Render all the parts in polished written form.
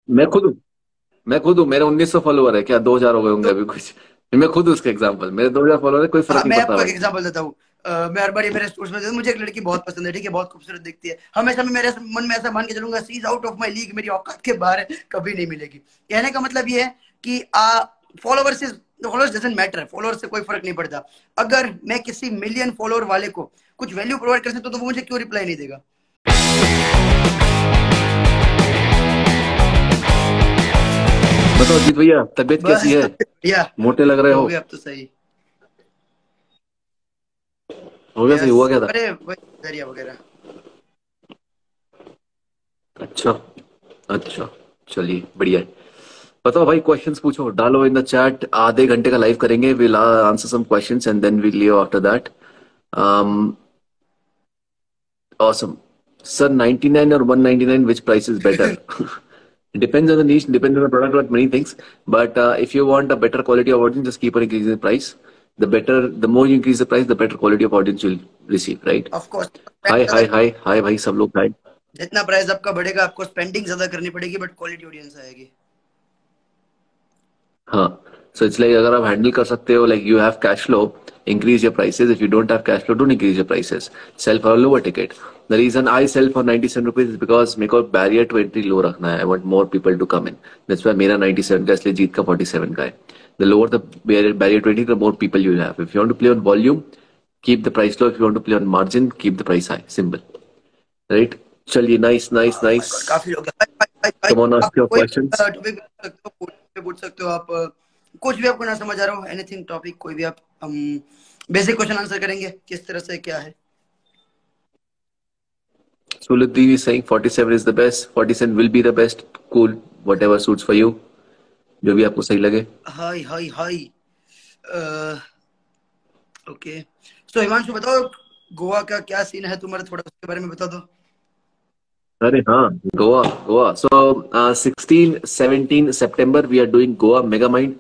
मैं खुद हूँ मेरे 1900 फॉलोवर है, क्या 2000 हो गए होंगे तो अभी कुछ। मैं खुद उसका एग्जांपल, मेरे 2000 फॉलोवर है, कोई हाँ, फर्क नहीं मैं पड़ता आपको एक भाई। एग्जांपल देता हूँ। मैं हर बार मेरे स्टोर्स में मुझे एक लड़की बहुत पसंद है, ठीक है, बहुत खूबसूरत दिखती है, हमेशा मैं मेरे मन में ऐसा मान के चलूंगा she is out of my league, मेरी औकात के बाहर है, कभी नहीं मिलेगी। कहने का मतलब ये है कि followers is followers doesn't matter, followers से कोई फर्क नहीं पड़ता। अगर मैं किसी मिलियन फॉलोअर वाले को कुछ वैल्यू प्रोवाइड कर सकता हूं, तो वो मुझे क्यों रिप्लाई नहीं देगा? बताओ अजीत भैया, तबीयत कैसी बस है? तो बढ़िया। मोटे लग रहे हो हो। गया अब तो सही। हो गया सही, यस। हुआ क्या था? अरे वही दरिया वगैरह। अच्छा। अच्छा। चलिए बढ़िया है। बताओ भाई, क्वेश्चंस पूछो, डालो इन द चैट। आधे घंटे का लाइव करेंगे, will answer some questions and then will leave after that. Awesome. Sir 99 और 199, which price is better? Depends on the niche, depends on the product, but many things. But if you want a better quality of audience, just keep on increasing the price. The more you increase the price, the better quality of audience you'll receive, right? Of course. Hi, hi, hi, hi, भाई सब लोग hi. जितना price आपका बढ़ेगा, आपको spending ज्यादा करनी पड़ेगी, बट क्वालिटी ऑडियंस आएगी। हाँ। So it's like अगर आप हैंडल कर सकते हो, like you have cash flow, increase your prices. If you don't have cash flow, don't increase your prices. Sell for a lower ticket. The reason I sell for 97 rupees is because मेरे को barrier to entry low रखना है. I want more people to come in. That's why मेरा 97 का, इसलिए जीत का 47 का है. The lower the barrier to entry, the more people you will have. If you want to play on volume, keep the price low. If you want to play on margin, keep the price high. Simple. Right? चलिए, nice, nice, oh my nice. God, काफी लोग हैं। भाई भाई भाई भाई, Come on, आप ask your कोई questions. टॉपिक पूछ सकते हो, कोई पे पूछ सकते हो आप, कुछ भी आपको ना समझ आ रहा हो, एनीथिंग टॉपिक कोई भी आप, हम बेसिक क्वेश्चन आंसर करेंगे, किस तरह से क्या है। Suluddin is saying 47 is the best. 47 will be the best. Cool. Whatever suits for you. जो भी आपको सही लगे। हाय हाय हाय। ओके। सो हिमांशु बताओ, गोवा का क्या सीन है तुम्हारा, थोड़ा उसके बारे में बता दो। अरे हाँ, गोवा। गोवा सो 16-17 सितंबर we are doing Goa mega mind,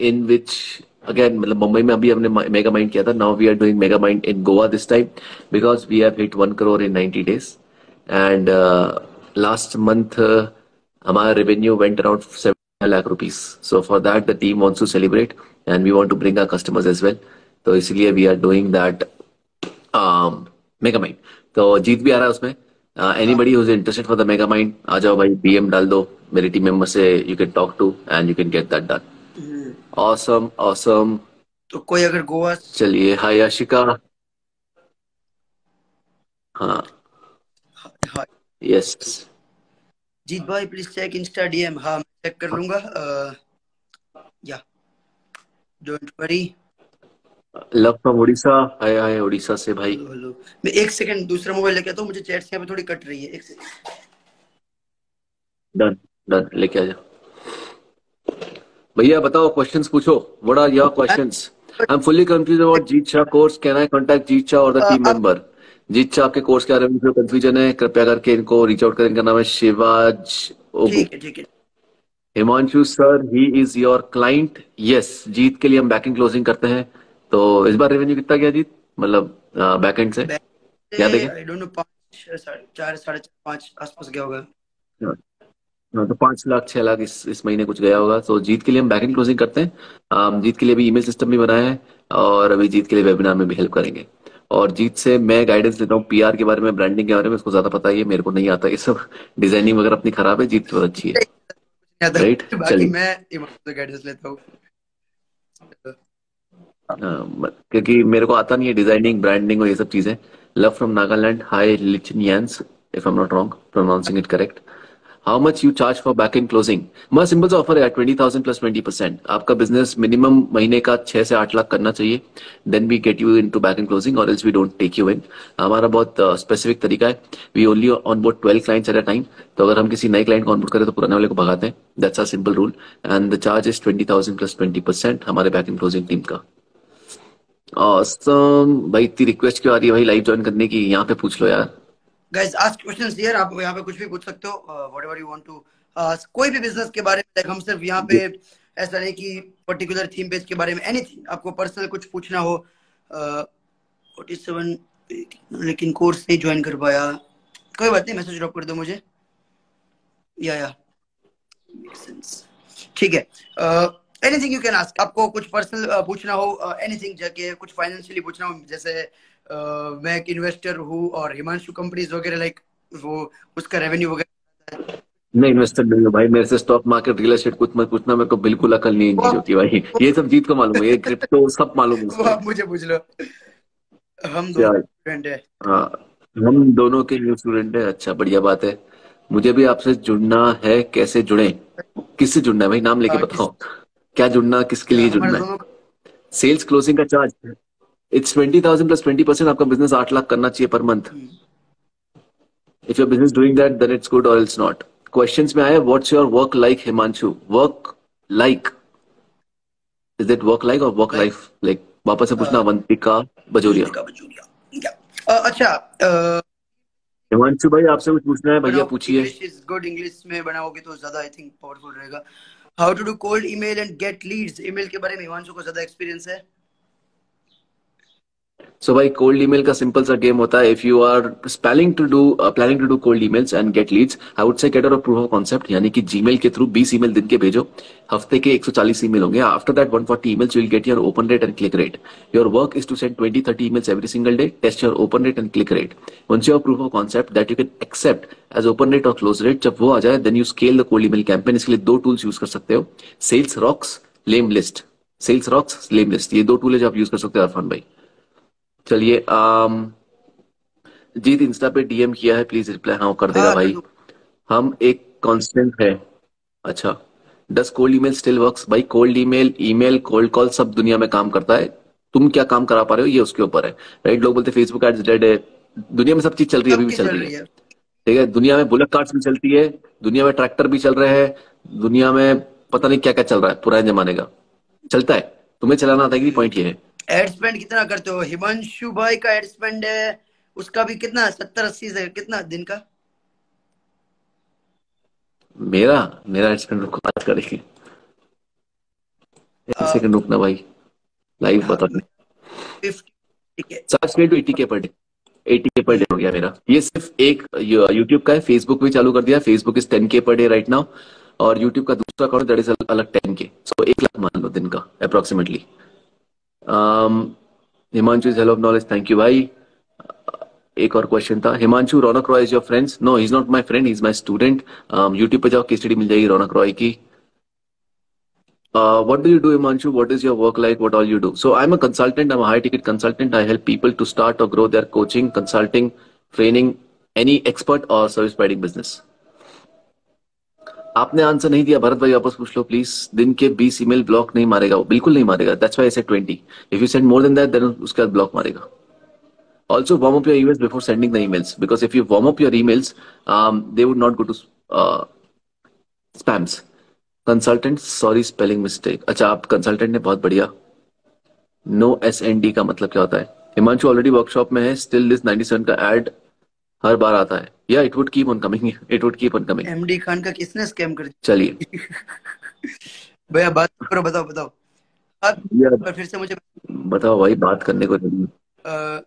in which again, मतलब मुंबई में अभी हमने मेगा माइंड किया था, now we are doing mega mind in Goa this time, because we have hit 1 crore in 90 days, and last month हमारा revenue went around 7 lakh rupees. So for that the team wants to celebrate and we want to bring our customers as well. तो इसलिए we are doing that mega mind. तो जीत भी आ रहा है उसमें। हाँ। Anybody who's interested for the mega mind, आ जाओ भाई, डीएम डाल दो मेरे टीम मेंबर से, you can talk to and you can get that done. Hmm, awesome awesome. तो कोई अगर गोवा। चलिए, हाय आशिका। हाँ। हाँ। यस। जीत भाई प्लीज चेक इंस्टा डीएम, हाँ मैं चेक कर लूंगा। या don't worry. Love from Orissa. Hi hi Orissa से भाई। Hello hello. मैं एक सेकंड दूसरा मोबाइल लेके आता हूँ, मुझे चैट्स यहाँ पे थोड़ी कट रही है, एक सेकंड। डन। डन, लेके आ जा। भैया बताओ, क्वेश्चंस पूछो। What are your questions? I am fully confused about Jeet Shah course, can I contact Jeet Shah और द टीम आप मेंबर? जीत शाह के कोर्स के बारे में जो कंफ्यूजन है, कृपया करके इनको रीच आउट करें। इनका नाम है शिवाज ओबू। ठीक है ठीक है। Himanshu sir, he is your client. Yes, Jeet के लिए हम बैकिंग क्लोजिंग करते हैं। तो इस बार रेवेन्यू कितना गया जीत, मतलब बैक एंड से? बैक याद है से क्या? आई डोंट नो, 5 4 साढ़े 4 5 आसपास गया होगा। हाँ। हाँ, तो 5 लाख 6 लाख इस महीने कुछ गया होगा। तो जीत के लिए हम बैकिंग क्लोजिंग करते हैं। जीत के लिए भी ईमेल सिस्टम भी बनाया है, और अभी जीत के लिए वेबिनार में भी हेल्प करेंगे। और जीत से मैं गाइडेंस लेता हूँ पीआर के बारे में, ब्रांडिंग के बारे में, उसको ज्यादा पता है, ये मेरे को नहीं आता ये सब। डिजाइनिंग वगैरह अपनी खराब है, जीत की बहुत अच्छी है। राइट। बाकी चलिए। मैं ईमान से गाइडेंस लेता हूँ। क्योंकि मेरे को आता नहीं है डिजाइनिंग, ब्रांडिंग और ये सब चीजें। Love from Nagaland, hi lichen Jens, if I am not wrong pronouncing it correct. How much you charge for back end closing? मैं सिंपल सा ऑफर है, 20,000 प्लस 20%। आपका बिजनेस मिनिमम महीने का 6 से 8 लाख करना चाहिए, then we get you in to back end closing, और else we don't take you in. हमारा बहुत स्पेसिफिक तरीका है। We only on board 12 clients at a time. तो अगर हम किसी नए क्लाइंट को ऑनबोर्ड करें तो पुराने वाले को भगाते हैं। That's a simple rule. And the charge is 20,000 plus 20% हमारे बैक एंड क्लोजिंग टीम का। ऑसम भाई, इतनी रिक्वेस्ट क्यों आ रही है भाई लाइव ज्वाइन करने की? यहाँ पे पूछ लो यार। गाइस आस्क क्वेश्चंस हियर, आप यहाँ पे कुछ भी पूछ सकते हो, whatever you want to ask, कोई भी बिजनेस के बारे में। like, हम सिर्फ यहाँ पे ऐसा नहीं कि पर्टिकुलर थीम पेज के बारे में, एनीथिंग आपको पर्सनल कुछ पूछना हो। 47, लेकिन कोर्स नहीं ज्वाइन कर पाया, कोई बात नहीं, मैसेज ड्रॉप कर दो मुझे। या ठीक है, एनीथिंग यू कैन आस्क, आपको कुछ पर्सनल पूछना हो, एनीथिंग जाके कुछ फाइनेंशियली पूछना हो, जैसे मैं एक इन्वेस्टर हूँ और हिमांशु कंपनीज वगैरह लाइक वो उसका रेवेन्यू वगैरह। मैं इन्वेस्टर नहीं हूँ भाई, मेरे से स्टॉक मार्केट रियल एस्टेट कुछ मत पूछना, मेरे को बिल्कुल अकल नहीं इन वो चीजों की भाई। वो, ये सब जीत को मालूम है, ये क्रिप्टो सब मालूम है वो उसको। आप मुझे पूछ लो, हम क्या? दोनों फ्रेंड है। हाँ, हम दोनों के न्यू स्टूडेंट हैं। अच्छा, बढ़िया बात है। मुझे भी आपसे जुड़ना है, कैसे जुड़े? किससे जुड़ना है भाई, नाम लेके किस बताओ। क्या जुड़ना, किसके लिए हमारे जुड़ना है? दोनों सेल्स क्लोजिंग का चार्ज इट्स 20,000 प्लस 20%। आपका बिजनेस 8 लाख करना चाहिए per month. If your business doing that then it's good और इट्स नॉट। क्वेश्चंस में आए, what's your work like Himanshu? Work like, is it work like और वर्क लाइक लाइफ लाइक? वापस से पूछना, अवंतिका बजोरिया। अवंतिका बजूरिया। अच्छा, हिमांशु भाई आपसे कुछ पूछना है, भैया बनाओ, पूछिए। इंग्लिश इज गुड, इंग्लिश में बनाओगे तो ज्यादा आई थिंक पावरफुल रहेगा। How to do cold email and get leads, email के बारे में हिमांशु को ज्यादा एक्सपीरियंस है। सो भाई, कोल्ड ईमेल का सिंपल सा गेम होता है। If you are planning to do cold emails and get leads, I would say get out proof of concept, यानी कि जीमेल के थ्रू 20 ईमेल दिन के भेजो। हफ्ते के 140 ईमेल होंगे। After that 140 emails you will get your open rate and click rate. Your work is to send 20-30 emails every single day. Test your open rate and click rate. Once you have proof of concept that you can accept as open rate और close rate, जब वो आ जाए then you scale the cold email campaign. इसके लिए 2 tools use कर सकते हो, sales rocks, lemlist. Sales rocks, लेम लिस्ट, ये 2 टूल है जो आप यूज कर सकते हो इरफान भाई। चलिए, जीत इंस्टा पे डीएम किया है, प्लीज रिप्लाई। हाँ, कर देगा हाँ कर भाई। दो। हम एक कांस्टेंट है। अच्छा, डस कोल्ड ईमेल स्टिल वर्क्स? भाई, cold email, email, cold call सब दुनिया में काम करता है। तुम क्या काम करा पा रहे हो ये उसके ऊपर है। राइट, लोग बोलते फेसबुक एड्स डेड है। दुनिया में सब चीज चल रही है, अभी भी सबकी चल चल रही है। रही है। ठीक है, दुनिया में बुलेट कार्ड्स भी चलती है, दुनिया में ट्रैक्टर भी चल रहे हैं, दुनिया में पता नहीं क्या क्या चल रहा है, पुराने जमाने का चलता है। तुम्हें चलाना आता है कि पॉइंट ये है। एड स्पेंड कितना करते हो? हिमांशु भाई का एड स्पेंड है, उसका भी कितना, 70-80 से कितना दिन का? मेरा मेरा एडस्पेंड रुको, बात करेंगे। एक आ, सेकंड रुकना भाई, लाइव हाँ, बता। 50, ठीक है। 60 to 80 के पर डे, 80 के पर डे हो गया मेरा। ये सिर्फ एक यूट्यूब का है, फेसबुक भी चालू कर दिया। फेसबुक इज 10 के पर डे राइट नाउ, और यूट्यूब का दूसरा अकाउंट दैट इज अलग 10 के। सो 1 लाख मान लो दिन का approximately. Himanshu is hell of knowledge, thank you भाई। एक और क्वेश्चन था, Himanshu, Raunak Roy is your friends? No, he is not my friend, he is my student. YouTube पे जाओ, केस स्टडी मिल जाएगी रौनक रॉय की। What do you do, Imanshu? What is your work like? What all you do? So I'm a consultant. I'm a high ticket consultant. I help people to start or grow their coaching, consulting, training, any expert or service providing business. आपने answer नहीं दिया भरत भाई, वापस पूछ लो please. दिन के 20 email block नहीं मारेगा वो, बिल्कुल नहीं मारेगा। That's why I said 20। If you send more than that then उसके बाद ब्लॉक मारेगा। Also warm up your emails before sending the emails, because if you warm up your emails, they would not go to spams. Consultant, sorry spelling mistake. अच्छा, आप consultant ने, बहुत बढ़िया। No SND का मतलब क्या होता है? हिमांशु ऑलरेडी वर्कशॉप में है, स्टिल दिस 97 का एड हर बार आता है। या it would keep on coming, it would keep on coming. MD Khan का किसने स्कैम कर चलिए, दिया? भैया बात करो, बताओ बताओ। आप यार पर फिर से मुझे बताओ भाई, बात करने को रेडी है।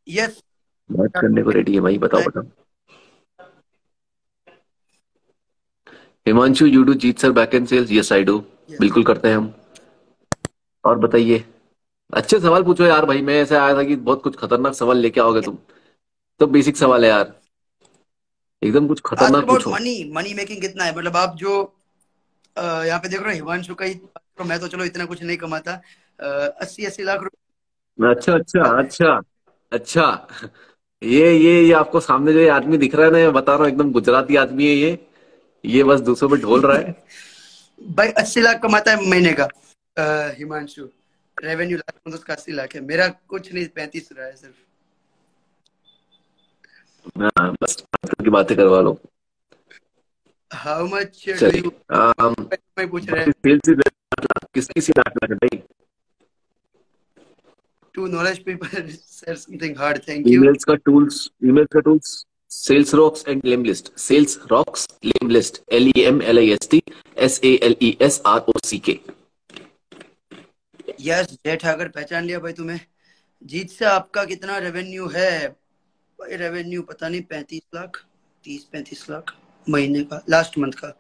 यस। बात करने को रेडी है भाई, बताओ बताओ। Himanshu, you do Jeet sir back end sales? Yes I do, बिल्कुल करते हैं हम। और बताइए, अच्छे सवाल पूछो यार भाई। मैं ऐसे आया था कि बहुत कुछ खतरनाक सवाल लेके आओगे तुम। तो बेसिक सवाल है यार, एकदम कुछ आस्क खतरनाक अबाउट पूछो। मनी, मनी मेकिंग कितना है, मतलब आप जो यहाँ पे देख रहे हो हिमांशु का ही, तो मैं तो चलो इतना कुछ नहीं कमाता, 80-80 लाख रुपए। अच्छा अच्छा अच्छा अच्छा। ये आपको सामने जो ये आदमी दिख रहा है ना, मैं बता रहा हूँ एकदम गुजराती आदमी है ये बस दूसरों पे ढोल रहा है। भाई 80 लाख कमाता है महीने का हिमांशु। रेवेन्यू लाख में तो उसका 80 लाख है, मेरा कुछ नहीं, 35 रहा है सिर्फ। हाँ, बस की बातें करवा लो। हाउ मच डू चलिए, यू, मैं पूछ रहे हैं। सेल्स इज 8 लाख, किसकी सी 8 लाख है भाई? To knowledge people said something hard, thank you. Emails का tools, sales rocks and lemlist. Sales rocks, lemlist, LEMLIST, SALESROCK। Yes Jeth Thakar, पहचान लिया भाई तुम्हें। जीत से आपका कितना रेवेन्यू है? भाई रेवेन्यू पता नहीं, 35 लाख, 30-35 लाख महीने का, लास्ट मंथ का।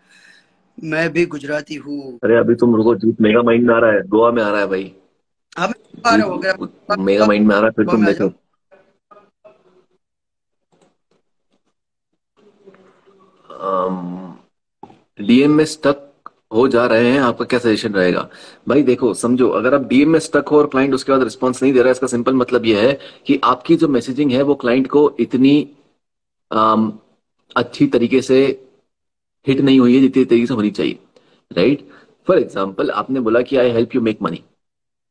मैं भी गुजराती हूँ। अरे अभी तुम रुको, जीत मेगा माइंड में आ रहा है, गोवा में आ रहा है भाई। हाँ मैं आ रहा हूँ, अगर जीत मेगा आप माइंड में आ रहा है, फिर गोवा तुम में आ देखो। जाओ। डीएम में स्टक हो जा रहे हैं, आपका क्या सजेशन रहेगा? भाई देखो, समझो, अगर आप डीएम में स्टक हो और क्लाइंट उसके बाद रिस्पॉन्स नहीं दे रहा है, इसका सिंपल मतलब यह है कि आपकी जो मैसेजिंग है वो क्लाइंट को इतनी अम, अच्छी तरीके से हिट नहीं हुई है जितनी तरीके से होनी चाहिए, राइट? फॉर एग्जाम्पल, आपने बोला कि I help you make money.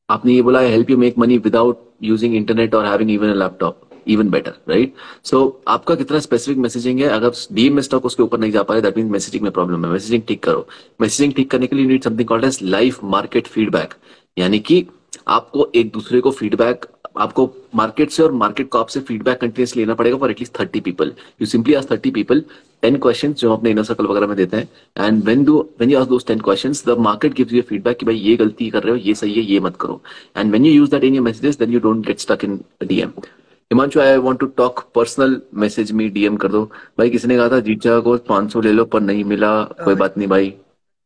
आपने ये बोला, I help you make money without using internet और having even a laptop, even better, right? So आपका कितना स्पेसिफिक मैसेजिंग है? अगर डीएम में स्टॉक उसके ऊपर नहीं जा पा रहे, दैट मीन मैसेजिंग में प्रॉब्लम है। मैसेजिंग ठीक करो। मैसेजिंग ठीक करने के लिए need something called as live market feedback. यानी कि आपको एक दूसरे को फीडबैक, आपको मार्केट से और मार्केट को आपसे फीडबैक कंटिन्यूस लेना पड़ेगा for at least 30 people. You simply ask 30 people 10 question जो हम अपने इनर सर्कल वगैरह में देते हैं, and when you ask those 10 questions, the market gives you feedback कि भाई ये गलती कर रहे हो, ये सही है, ये मत करो। And when you use that in your messages, then you don't get stuck in DM. Himanshu, I want to talk personal, message me, DM कर दो। भाई किसी ने कहा था जीजा को 500 ले लो, पर नहीं मिला, कोई बात नहीं भाई,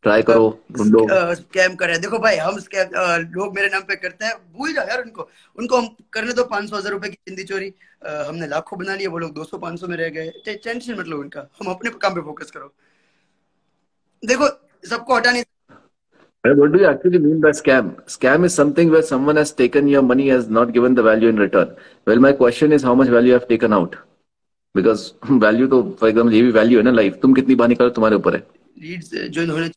ट्राई करो, ढूंढो। स्कैम कर रहे हैं, देखो भाई हम स्कैम लोग मेरे नाम पे करते हैं, भूल जाओ यार उनको। उनको हम करने दो 500,000 रुपए की चिंदी चोरी। हमने लाखों बना लिए, वो लोग 200 500 में रह गए। टेंशन मतलब उनका, हम अपने काम पे फोकस करो। देखो, सबको हटा नहीं। What do you actually mean by scam? Scam is something where someone has taken your money, has not given the value in return. Well, my question is how much value you have taken out? Because value तो for example ये भी value है ना, life तुम कितनी बार निकालो तुम्हारे ऊपर है। लीड्स जो होने,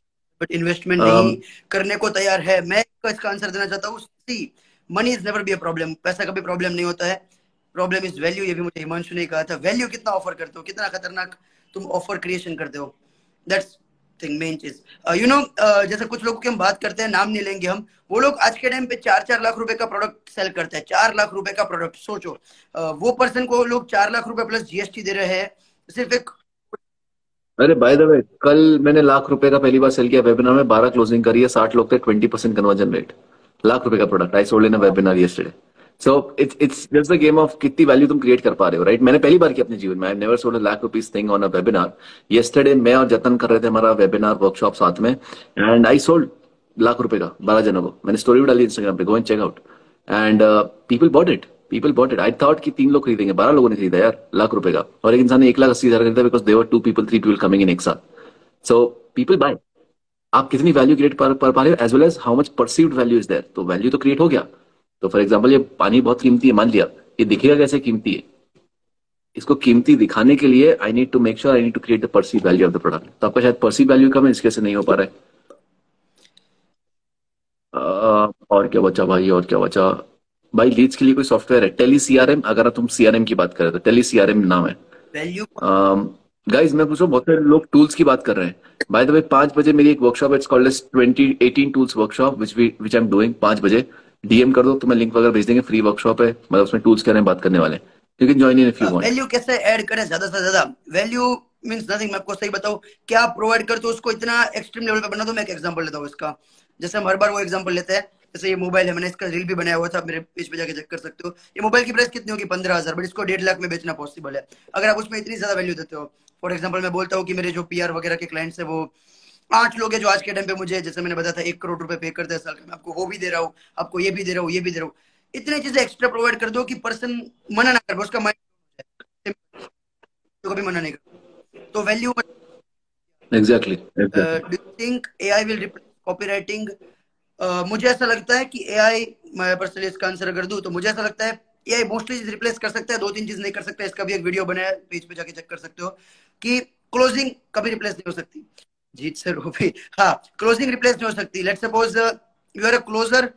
बट इन्वेस्टमेंट नहीं um, करने को तैयार है। मैं इसका आंसर देना चाहता हूँ, see money is never be a problem. पैसा कभी प्रॉब्लम नहीं होता है। Problem is value. ये भी मुझे हिमांशु ने कहा था, वैल्यू कितना ऑफर करते हो, कितना खतरनाक तुम ऑफर क्रिएशन करते हो। दैट्स थिंग, मेन चीज। यू नो, जैसे कुछ लोगों की हम बात करते हैं, नाम नहीं लेंगे हम, वो लोग आज के टाइम पे 4-4 लाख रुपए का प्रोडक्ट सेल करते हैं। 4 लाख रुपए का प्रोडक्ट सोचो। वो पर्सन को लोग 4 लाख रुपए प्लस जीएसटी दे रहे हैं, सिर्फ एक। अरे बाय द वे, कल मैंने ₹1,00,000 का पहली बार सेल किया वेबिनार में, 12 क्लोजिंग करी है, 60 लोग थे, 20% कन्वर्जन रेट। ₹1,00,000 का product I sold in a webinar yesterday. So it's just the game of कितनी वैल्यू तुम क्रिएट कर पा रहे हो, राइट? मैंने पहली बार किया अपने जीवन में, I never sold ₹1,00,000 thing on a webinar. Yesterday मैं और जतन कर रहे थे हमारा वेबिनार वर्कशॉप साथ में, एंड आई सोल्ड ₹1,00,000 का 12 जनों को। मैंने स्टोरी भी डाली इंस्टाग्राम पे, go and check out. And people bought it, people bought it. I thought कि 3 लोग खरीदेंगे, 12 लोगों ने खरीदा यार ₹1,00,000 का, और एक इंसान ने 1,80,000 खरीदा, because there 2 people 3 people coming in एक साथ। So people buy. आप कितनी वैल्यू क्रिएट कर पा रहे हो, as well as how much perceived value is there. तो वैल्यू तो क्रिएट हो गया। तो फॉर एग्जांपल, ये पानी बहुत कीमती है, मान लिया, ये दिखेगा कैसे कीमती है? इसको कीमती दिखाने के लिए I need to make sure, I need to create the perceive value of the product. तो आपका शायद परसीव वैल्यू कम है, इसके से नहीं हो पा रहा है। और क्या बचा भाई, और क्या बचा? भाई लीड्स के लिए कोई सॉफ्टवेयर है, टेली सीआरएम। अगर तुम सीआरएम की बात करें तो टेली सीआरएम नाम है। वैल्यू गाइज मैं पूछ रहा हूँ, बहुत सारे लोग टूल्स की बात कर रहे हैं। बाय द वे, 5 बजे मेरी एक वर्कशॉप है, it's called as 2018 tools workshop, which I am doing. 5 बजे डीएम कर दो, तुम्हें लिंक वगैरह भेज देंगे। फ्री वर्कशॉप है, मतलब उसमें टूल्स के बारे में बात करने वाले हैं। You can join in if you want. Value कैसे ऐड करें ज्यादा से ज्यादा? Value means nothing. मैं आपको सही बताऊं, क्या प्रोवाइड करते हो उसको इतना एक्सट्रीम लेवल पे बना दो। मैं एक एग्जांपल लेता हूं इसका। जैसे हम हर बार वो एग्जांपल लेते हैं, जैसे ये मोबाइल है, मैंने इसका रील भी बनाया हुआ था, मेरे पेज पे जाके चेक कर सकते हो। ये मोबाइल की प्राइस कितनी होगी? 15,000, बट इसको 1.5 लाख में बेचना पॉसिबल है। अगर आप उसमें इतनी ज्यादा वैल्यू देते हो, फॉर एग्जाम्पल मैं बोलता हूँ कि मेरे जो पीआर वगैरह के क्लाइंट्स है, वो 8 लोग हैं जो आज के टाइम पे मुझे, जैसे मैंने बताया था, 1 करोड़ रुपए पे करते हैं साल का। मैं आपको वो भी दे रहा हूँ, आपको ये भी दे रहा हूँ, ये भी दे रहा हूँ। इतनी चीजें एक्स्ट्रा प्रोवाइड कर दो कि पर्सन मना ना कर, उसका माइंड तो कभी मना नहीं कर। तो value. Exactly, exactly. Do you think AI will replace copywriting? मुझे ऐसा लगता है कि एआई, मैं पर्सनली इसका आंसर अगर दूं तो मुझे ऐसा लगता है एआई मोस्टली चीज रिप्लेस कर सकता है, 2-3 चीज नहीं कर सकता। इसका भी एक वीडियो बनाया है, पेज पे जाके चेक कर सकते हो कि क्लोजिंग कभी रिप्लेस नहीं हो सकती। जीत सर वो भी, हाँ, क्लोजिंग रिप्लेस नहीं हो सकती। Let's suppose you are a closer,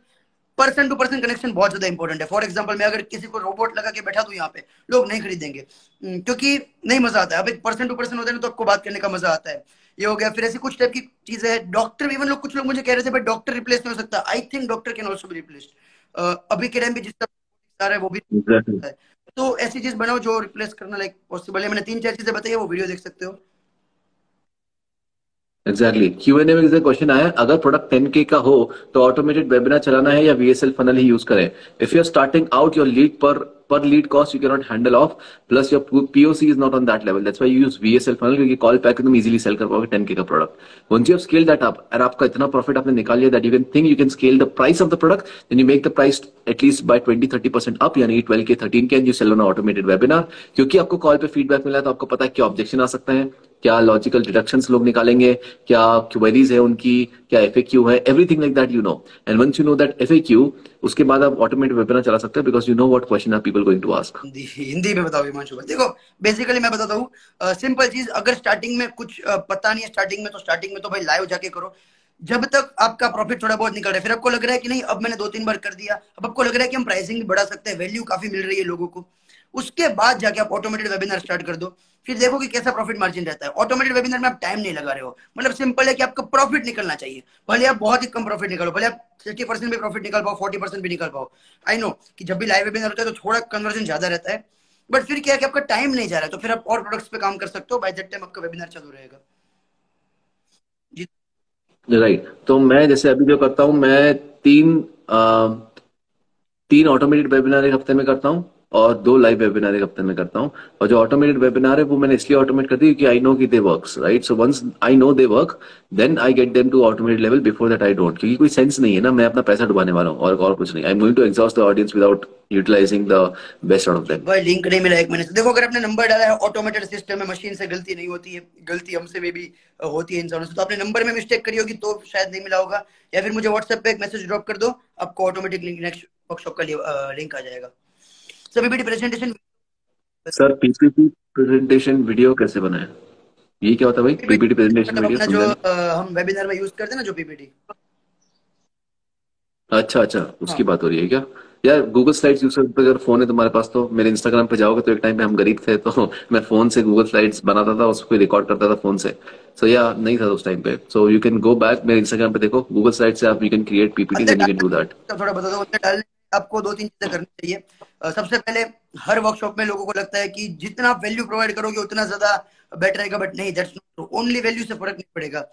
person to person connection बहुत ज्यादा इंपॉर्टेंट है। फॉर एग्जांपल, मैं अगर किसी को रोबोट लगा के बैठा दूं यहाँ पे, लोग नहीं खरीदेंगे, क्योंकि नहीं मजा आता है। अब एक पर्सन टू पर्सन होता है ना, तो आपको बात करने का मजा आता है। ये हो गया। फिर ऐसी कुछ टाइप की चीजें है। डॉक्टर, इवन लोग, कुछ लोग मुझे कह रहे थे बट डॉक्टर रिप्लेस नहीं हो सकता। I think doctor can also be replaced. अभी के टाइम पे जिस तरह है वो भी एग्जैक्टली, है। तो ऐसी चीज बनाओ जो रिप्लेस करना लाइक पॉसिबल है। मैंने 3-4 चीजें बताई है, वो वीडियो देख सकते हो। एग्जैक्टली। क्यूएनए में जैसे क्वेश्चन आया, अगर प्रोडक्ट 10K का हो तो ऑटोमेटेड वेबिनार चलाना है या वीएसएल फनल ही यूज करें? If you are starting out, your lead per per lead cost you cannot handle off, plus your POC is not on that level. That's why you use VSL funnel, क्योंकि call pack तुम easily cell कर पाओगे 10K का product. Once you have scaled that up और आपका इतना profit आपने निकाल लिया that you can think you can scale the price of the product, then you make the price at least by 20-30% up, यानी 12K 13K, and you sell on an automated webinar. क्योंकि आपको call पे feedback मिला है तो आपको पता है क्या ऑब्जेक्शन आ सकता है, क्या लॉजिकल डिडक्शंस लोग निकालेंगे, क्या क्वेरीज है उनकी, क्या FAQ है, everything like that you know. And once you know that FAQ, उसके बाद आप ऑटोमेटेड वेबिनार चला सकते हैं because you know what question are people going to ask. Hindi में बताओ हिमांशु भाई. देखो बेसिकली मैं बताता हूँ सिंपल चीज. अगर स्टार्टिंग में कुछ पता नहीं है स्टार्टिंग में तो भाई लाइव जाके करो. जब तक आपका प्रॉफिट थोड़ा बहुत निकल रहा है, फिर आपको लग रहा है कि नहीं अब मैंने 2-3 बार कर दिया, अब आपको लग रहा है कि हम प्राइसिंग भी बढ़ा सकते हैं, वैल्यू काफी मिल रही है लोगों को, उसके बाद जाके आप ऑटोमेटेड वेबिनार स्टार्ट कर दो. फिर देखो कि कैसा प्रॉफिट मार्जिन रहता है. ऑटोमेटेड वेबिनार में आप टाइम नहीं लगा रहे हो, मतलब सिंपल है कि आपका प्रॉफिट निकलना चाहिए. भले आप बहुत ही कम प्रॉफिट निकालो, भले आप 30% भी प्रॉफिट निकाल पाओ, 40% भी निकाल पाओ. आई नो कि जब भी लाइव वेबिनार होता है तो थोड़ा कन्वर्जन ज्यादा रहता है, बट फिर क्या है कि आपका टाइम नहीं जा रहा है, तो फिर आप और प्रोडक्ट्स पे काम कर सकते हो. बाय दैट टाइम आपका वेबिनार चालू रहेगा. जी राइट. तो मैं जैसे अभी जो करता हूँ, मैं तीन ऑटोमेटेड वेबिनार एक हफ्ते में करता हूँ और 2 लाइव वेबिनार एक हफ्ते में करता हूँ. और जो ऑटोमेटेड वेबिनार है वो मैंने इसलिए ऑटोमेट कर दी क्योंकि आई नो कि they works, right. So once I know they work, then I get them to automated level. Before that I don't, क्योंकि कोई सेंस नहीं है ना, मैं अपना पैसा डुबाने वाला हूँ और कुछ नहीं. I am going to exhaust the audience without utilising the best out of them. भाई लिंक नहीं मिला 1 महीने से. देखो अगर आपने नंबर डाला है, ऑटोमेटेड सिस्टम में मशीन से गलती नहीं होती है, गलती हमसे में भी होती है इंसानों से, तो आपने नंबर में मिस्टेक करी होगी तो शायद नहीं मिला होगा. या फिर मुझे व्हाट्सएप पे एक मैसेज ड्रॉप कर दो, आपको ऑटोमेटिक लिंक नेक्स्ट वर्कशॉप का लिंक आ जाएगा. So PPT presentation. Sir PPT presentation video कैसे बनाए, ये क्या होता है भाई पीपीटी प्रेजेंटेशन मतलब वीडियो? अपना जो हम वेबिनार में यूज करते हैं ना, जो पीपीटी. अच्छा अच्छा, उसकी हाँ बात हो रही है क्या? यार गूगल स्लाइड्स यूज करते हो, अगर फोन है तुम्हारे पास तो. मेरे इंस्टाग्राम पे जाओगे तो एक टाइम पे हम गरीब थे तो मैं फोन से गूगल स्लाइड्स बनाता था, उसको रिकॉर्ड करता था फोन से. सो या नहीं था उस टाइम पे. So you can go back मेरे इंस्टाग्राम पे, देखो गूगल स्लाइड से आप यू कैन क्रिएट पीपीटी अंदर and you can do that. डालने थोड़ा बता दो. अंदर डालने आपको 2-3 चीजें करनी चाहिए. सबसे पहले हर वर्कशॉप में लोगों को लगता है कि जितना आप वैल्यू प्रोवाइड करोगे उतना ज्यादा बेटर रहेगा, बट नहीं, that's not true. Only value से फर्क नहीं पड़ेगा.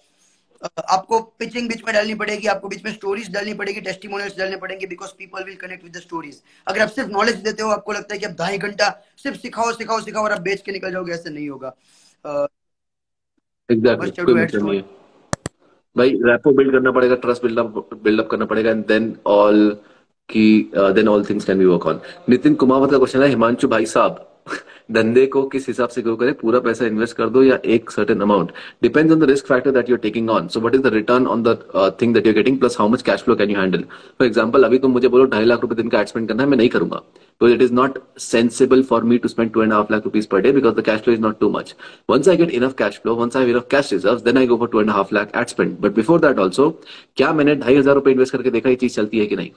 आपको पिचिंग बीच में डालनी पड़ेगी, आपको बीच में स्टोरीज डालनी पड़ेगी, टेस्टिमोनियल्स डालने पड़ेंगे, because people will connect with the stories. अगर आप सिर्फ नॉलेज देते हो, आपको लगता है कि आप 2.5 घंटा सिर्फ सिखाओ सिखाओ सिखाओ और आप बेच के निकल जाओगे, ऐसे नहीं होगा. एग्जैक्टली, फर्स्ट कोई टू ऐड मतलब नहीं स्टोरी. है भाई. रैपो बिल्ड करना पड़ेगा, ट्रस्ट बिल्डअप करना पड़ेगा, एंड देन ऑल की then all things can be work on. Nitin Kumawat का क्वेश्चन है, हिमांशु भाई साहब धंधे को किस हिसाब से ग्रो करें, पूरा पैसा इन्वेस्ट कर दो या एक certain amount? Depends on the risk factor that you are taking on. So what is the return on the thing that you are getting, plus how much cash flow can you handle. For example अभी तुम मुझे बोलो 2.5 लाख रुपए दिन का ad spend करना है, मैं नहीं करूंगा. So it is not sensible for me to spend 2.5 lakh rupees per day because the cash flow is not too much. Once I get enough cash flow, once I have enough cash reserves, then I go for 2.5 lakh ad spend. But before that also, क्या मैंने 2,500 रुपए invest करके देखा ये चीज चलती है कि नहीं?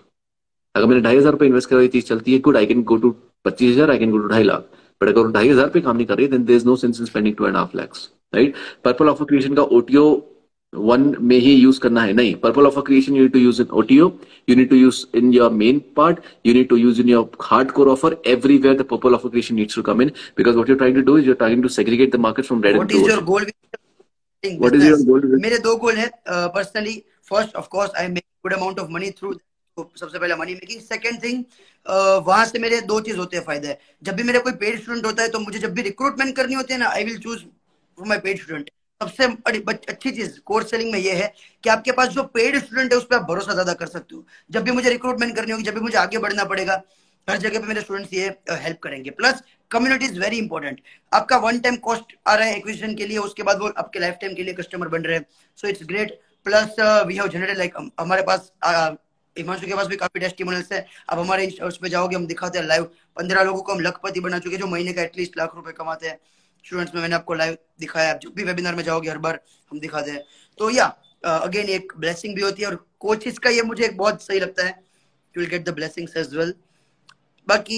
अगर मैंने 2,500 रुपए इन्वेस्ट करा ये चीज चलती है, good, I can go to 25,000, I can go to 2.5 lakh. But अगर 2,500 पे काम नहीं कर रही, then there is no sense in spending 2.5 lakhs, right? Purple offer creation का OTO 1 में ही यूज करना है नहीं. Purple offer creation you need to use in OTO, you need to use in your main part, you need to use in your hardcore offer. Everywhere the purple offer creation needs to come in, because what you're trying to do is you're trying to segregate the market from red and what blue is your ocean. Goal? What is your business. goal with it? मेरे 2 गोल है personally. First of course I make good amount of money through, तो सबसे पहले money making. Second thing, वहां से मेरे 2 चीज होते हैं फायदे. जब भी मेरा कोई पेड स्टूडेंट होता है तो मुझे जब भी रिक्रूटमेंट करनी होती है ना, I will choose for my paid student. सबसे अच्छी चीज कोर्स सेलिंग में ये है कि आपके पास जो पेड स्टूडेंट है उस पर आप भरोसा ज्यादा कर सकते हो. जब भी मुझे रिक्रूटमेंट करनी होगी, जब भी मुझे आगे बढ़ना पड़ेगा, हर जगह पे मेरे स्टूडेंट्स ये हेल्प करेंगे. Plus community is very important. आपका 1 टाइम कॉस्ट आ रहा है एक्विजिशन के लिए, उसके बाद वो आपके लाइफ टाइम के लिए कस्टमर बन रहे हैं. So it's great. Plus we have generated like, हमारे पास हिमांशु के पास भी काफी टेस्टिमोनियल्स है. अब हमारे उस पे जाओगे, हम दिखाते हैं लाइव 15 लोगों को हम लखपति बना चुके हैं, जो महीने का एटलीस्ट लाख रुपए कमाते हैं. स्टूडेंट्स में मैंने आपको लाइव दिखाया. आप जब भी वेबिनार में जाओगे हर बार हम दिखाते हैं. तो या अगेन एक ब्लेसिंग भी होती है, और कोचेस का ये मुझे एक बहुत सही लगता है, you will get the blessings as well. बाकी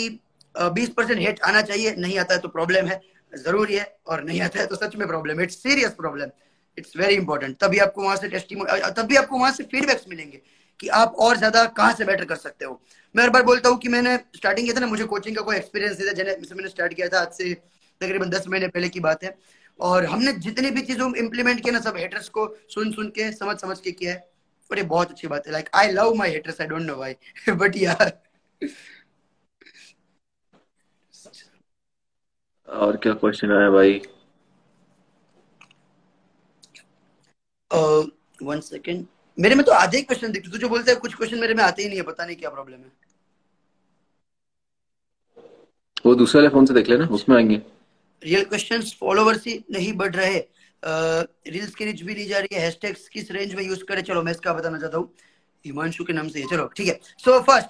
20% हेट आना चाहिए, नहीं आता है तो प्रॉब्लम है, जरूरी है, और नहीं आता है तो सच में प्रॉब्लम है. It's serious problem, it's very important. तभी आपको वहां से टेस्टिमोनियल, तभी आपको वहां से फीडबैक्स मिलेंगे कि आप और ज्यादा कहाँ से बेटर कर सकते हो. मैं हर बार बोलता हूँ कि मैंने स्टार्टिंग किया था ना, मुझे कोचिंग का कोई एक्सपीरियंस नहीं था. जैसे मैंने स्टार्ट किया था आज से तकरीबन 10 महीने पहले की बात है, और हमने जितनी भी चीजों इम्प्लीमेंट किया ना, सब हेटर्स को सुन सुन के समझ समझ के किया है. और ये बहुत अच्छी बात है. Like I love my haters, I don't know why but यार और क्या क्वेश्चन आया भाई? 1 सेकेंड। मेरे में तो आधे ही क्वेश्चन दिखते, तू जो बोलता है कुछ क्वेश्चन मेरे में आते ही नहीं है, पता नहीं क्या प्रॉब्लम है। वो दूसरे वाले फोन से देख लेना, उसमें आएंगे। रियल क्वेश्चंस, फॉलोवर्स ही नहीं बढ़ रहे, रील्स की रीच भी नहीं जा रही है, हैशटैग्स किस रेंज में यूज करें? चलो मैं इसका बताना चाहता हूँ, हिमांशु के नाम से है। चलो ठीक है। सो फर्स्ट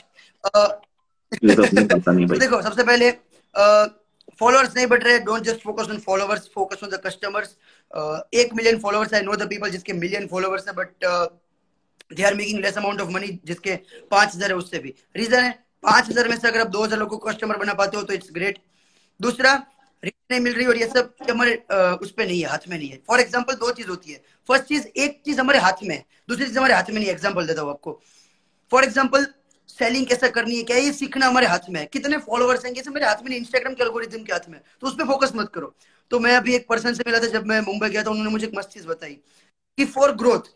ये तो अपनी पता नहीं तो भाई। देखो, सबसे पहले फॉलोअर्स नहीं बढ़ रहे, don't just focus on followers, focus on the customers. 1 million followers, I know the people जिसके मिलियन फॉलोअर्स है, but they are making less amount of money, जिसके 5,000 है उससे भी। रीजन है, 5,000 में से अगर आप 2,000 लोगों को कस्टमर बना पाते हो तो इट्स ग्रेट। दूसरा, रीच नहीं मिल रही, और ये सब हमारे उस पे नहीं है, हाथ में नहीं है। फॉर एग्जाम्पल, दो चीज होती है। फर्स्ट चीज, एक चीज हमारे हाथ में है, दूसरी चीज हमारे हाथ में नहीं है। एग्जाम्पल देता हूँ आपको। फॉर एग्जाम्पल, सेलिंग कैसा करनी है, क्या ये सीखना हमारे हाथ में है। कितने फॉलोवर्स हैं, ये मेरे हाथ में नहीं, इंस्टाग्राम के एल्गोरिथम के हाथ में, तो उस पर फोकस मत करो। तो मैं अभी एक पर्सन से मिला था जब मैं मुंबई गया था, उन्होंने मुझे एक मस्त चीज बताई कि फॉर ग्रोथ,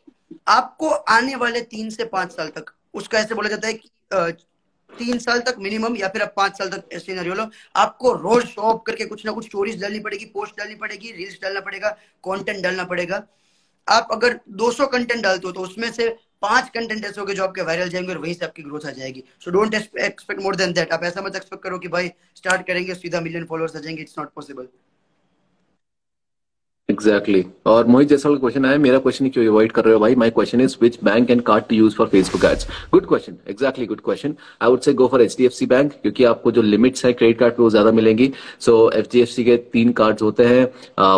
आपको आने वाले 3 से 5 साल तक, उसका ऐसे बोला जाता है कि 3 साल तक मिनिमम, या फिर आप 5 साल तक, ऐसे सिनेरियो लो, आपको रोज शो अप करके कुछ ना कुछ स्टोरीज डालनी पड़ेगी, पोस्ट डालनी पड़ेगी, रील्स डालना पड़ेगा, कंटेंट डालना पड़ेगा। आप अगर 200 कंटेंट डालते हो तो उसमें से 5 कंटेंट ऐसे होंगे जो आपके वायरल जाएंगे, और वहीं से आपकी ग्रोथ आ जाएगी। So don't expect more than that. आप ऐसा मत एक्सपेक्ट करो कि भाई स्टार्ट करेंगे सीधा मिलियन फॉलोअर्स आ जाएंगे, it's not possible. Exactly exactly. और मोहित जैसा क्वेश्चन है, मेरा क्वेश्चन क्यों अवॉइड कर रहे हो भाई? My question is which bank and card to use for Facebook ads. Good question, exactly good question. I would say go for HDFC bank, क्योंकि आपको जो लिमिट्स है क्रेडिट कार्ड पे वो ज्यादा मिलेंगी। सो एचडीएफसी के 3 कार्ड्स होते हैं,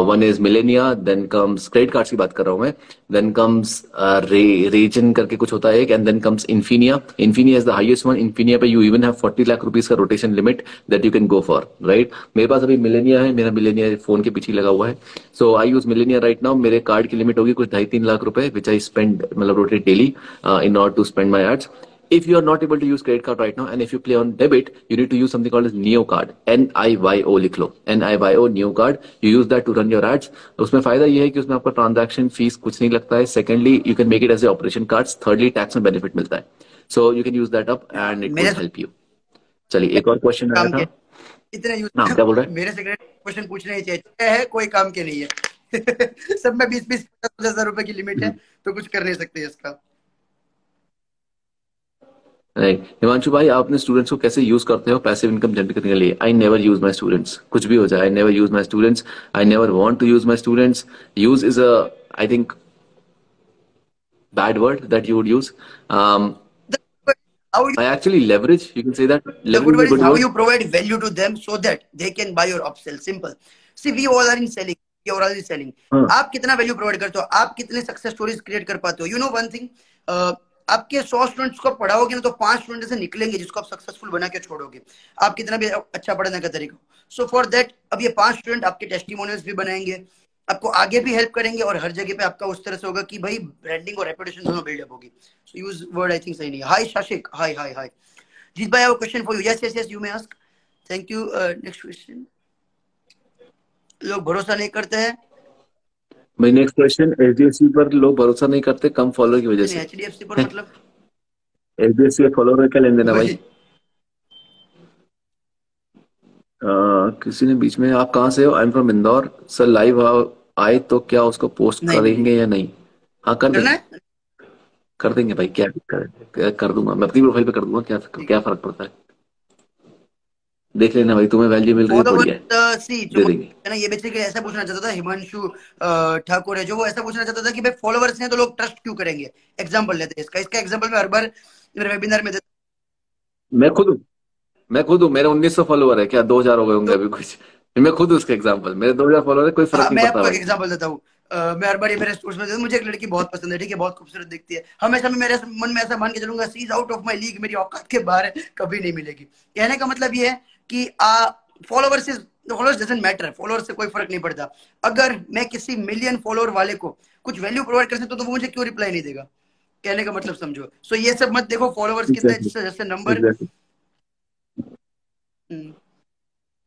one is Millennia, then comes, credit cards की बात कर रहा हूँ मैं, देन कम्स रीजन करके कुछ होता है एक, and then comes Infinia. Infinia is the highest one. Infinia पे you even have 40 lakh rupees का rotation limit that you can go for, right? मेरे पास अभी मिलेनिया है, मेरा मिलेनिया फोन के पीछे लगा हुआ है। So I use Millennia right now. मेरे कार्ड की लिमिट होगी कुछ 2.5-3 लाख रुपए, विच आई स्पेंड, मतलब rotate daily in order to spend my ads. If you are not able to use credit card right now, and if you play on debit, you need to use something called as Neo card. NIYO लिख लो, NIYO Neo card. You use that to run your ads. उसमें फायदा ये है कि उसमें आपका transaction fees कुछ नहीं लगता है. Secondly, you can make it as a operation cards. Thirdly, tax में बेनिफिट मिलता है. So you can use that up and it मेरे could help you. चलिए, एक और क्वेश्चन आया काम के था. इतने यूज हाँ, क्या बोल रहे हैं? मेरे से क्वेश्चन पूछने ही चाहिए, है कोई काम के नहीं है। सब में 20-20-50,000 रुपए की लिमिट है, तो कुछ कर नहीं सकते इसका। नहीं, हिमांशु भाई, आप अपने स्टूडेंट्स को कैसे यूज करते हो पैसिव इनकम जनरेट करने के लिए? I never use my students, कुछ भी हो जाए, I never use my students. I never want to use my students. Use is a, I think, bad word that you would use. How you, I actually leverage, you can say that the leverage good is a word is good how word. you provide value to them so that they can buy your upsell. Simple. See, we all are in selling. We are all in selling. हाँ. आप कितना value provide करते हो, आप कितने success stories create कर पाते हो। यू नो वन थिंग, आपके 100 स्टूडेंट्स को पढ़ाओगे ना तो 5 स्टूडेंट से निकलेंगे जिसको आप सक्सेसफुल बना के छोड़ोगे, आप कितना भी अच्छा पढ़ाने का तरीका। सो फॉर दैट, अब ये 5 स्टूडेंट आपके टेस्टिमोनियल्स भी बनाएंगे, आपको आगे भी हेल्प करेंगे, और हर जगह पे आपका उस तरह से होगा कि भाई ब्रांडिंग और रेपुटेशन दोनों बिल्डअप होगी। सो यूज वर्ड, आई थिंक सही नहीं है। हाय शाशिक, हाय हाय हाय। Jeet bhai, I have a question for you. Yes, yes, yes, you may ask. Thank you. Next question. लोग भरोसा नहीं करते हैं। भाई नेक्स्ट क्वेश्चन, एचडीएफसी पर लोग भरोसा नहीं करते कम फॉलोअर की वजह नहीं, से. HDFC पर मतलब एचडीएफसी का फॉलोअर क्या लेन देना भाई? वही। किसी ने बीच में, आप कहाँ से हो? I am from Indore sir. Live आए तो क्या उसको पोस्ट नहीं नहीं नहीं, करेंगे या नहीं? हाँ, कर करना देंगे. है। कर देंगे भाई, क्या कर दूंगा मैं, अपनी प्रोफाइल पे कर दूंगा. क्या ठीक क्या है। फर्क पड़ता है? देख लेना भाई, तुम्हें वैल्यू मिल रही है, फॉलोवर, बढ़िया है, सी जो दे देंगे. है ना, ये बेसिकली ऐसा पूछना चाहता था हिमांशु ठाकुर है जो, वो ऐसा पूछना चाहता था कि भाई फॉलोवर्स हैं तो लोग ट्रस्ट क्यों करेंगे। एग्जांपल लेते हैं इसका, इसका एग्जांपल मैं हर बार मेरे वेबिनार में देता मैं खुद हूँ, मैं खुद हूँ. मेरे 1900 फॉलोवर है, क्या 2000 हो गए हूं। होंगे तो अभी कुछ. मैं खुद हूँ उसका एग्जाम्पल. मेरे 2000 फॉलोवर है, कोई फर्क हाँ, नहीं मैं पड़ता आपको एक भाई. एग्जांपल देता हूँ। मैं हर बार ये मेरे स्टोर्स में देता हूँ, मुझे एक लड़की बहुत पसंद है, ठीक है, बहुत खूबसूरत दिखती है। हमेशा मैं मेरे मन में ऐसा मान के चलूंगा, she is out of my league, मेरी औकात के बाहर है, कभी नहीं मिलेगी। कहने का मतलब ये है कि followers is, followers doesn't matter, followers से कोई फर्क नहीं पड़ता। अगर मैं किसी मिलियन फॉलोअर वाले को कुछ वैल्यू प्रोवाइड कर सकता हूँ तो वो मुझे क्यों रिप्लाई नहीं देगा। कहने का मतलब समझो। सो ये सब मत देखो, फॉलोवर्स कितने एग्जैक्टली, जैसे नंबर एग्जैक्टली,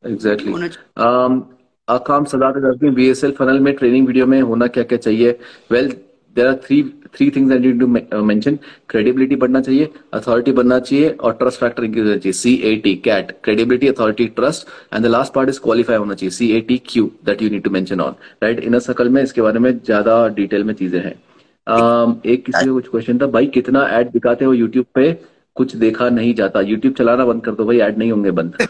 एग्जैक्टली. होना चाहिए। काम सदाकत करते हैं, बीएसएल फनल में ट्रेनिंग वीडियो में होना क्या क्या चाहिए? Well, there are three things I need to mention. Credibility बढ़ना चाहिए, अथॉरिटी बनना चाहिए और ट्रस्ट फैक्टर इंक्रीज होना चाहिए। CAT, CAT, credibility, authority, trust, and the last part is qualify होना चाहिए। CATQ, that you need to mention on, right. Inner circle में इसके बारे में ज्यादा डिटेल में चीजें हैं। एक किसी का कुछ क्वेश्चन था भाई, कितना ऐड दिखाते हो यूट्यूब पे, कुछ देखा नहीं जाता। यूट्यूब चलाना बंद कर दो भाई, ऐड नहीं होंगे बंद।